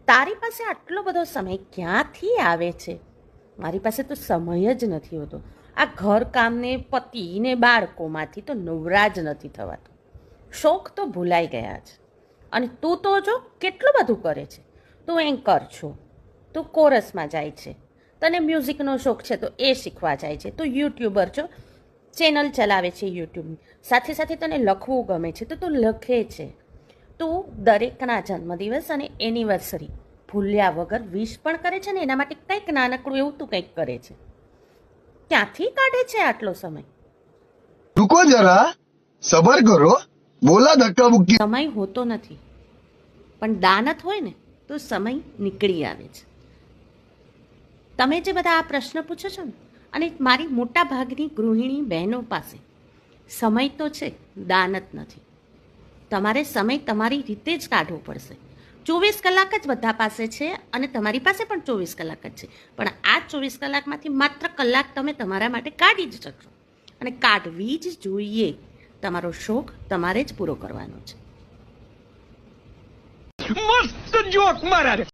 તારી પાસે આટલો બધો સમય ક્યાંથી આવે છે? મારી પાસે તો સમય જ નથી હોતો. આ ઘર કામને પતિને બાળકોમાંથી તો નવરા જ નથી થવાતું. શોખ તો ભૂલાઈ ગયા છે. અને તું તો જો કેટલું બધું કરે છે. તું એન્કર છો, તું કોરસમાં જાય છે, તને મ્યુઝિકનો શોખ છે તો એ શીખવા જાય છે, તું યુટ્યુબર છો, ચેનલ ચલાવે છે યુટ્યુબની, સાથે સાથે તને લખવું ગમે છે તો તું લખે છે. તું દરેકના જન્મદિવસ અને એનિવર્સરી ભૂલ્યા વગર વિશ પણ કરે છે ને એના માટે કંઈક નાનકડું એવું તું કંઈક કરે છે. ક્યાંથી કાઢે છે આટલો સમય? रुको जरा, सबर करो, बोला धक्का मुक्की। સમય હોતો નથી, પણ દાનત હોય ને તો સમય નીકળી આવે છે. તમે જે બધા આ પ્રશ્ન પૂછો છો ને, અને મારી મોટા ભાગની ગૃહિણી બહેનો પાસે સમય તો છે, દાનત નથી. તમારે સમય તમારી રીતે જ કાઢવો પડશે. 24 કલાક જ બધા પાસે છે અને તમારી પાસે પણ 24 કલાક જ છે, પણ આ 24 કલાકમાંથી માત્ર કલાક તમે તમારા માટે કાઢી જ શકશો, અને કાઢવી જ જોઈએ. તમારો શોખ તમારે જ પૂરો કરવાનો છે. मस्त जोक मारा रे।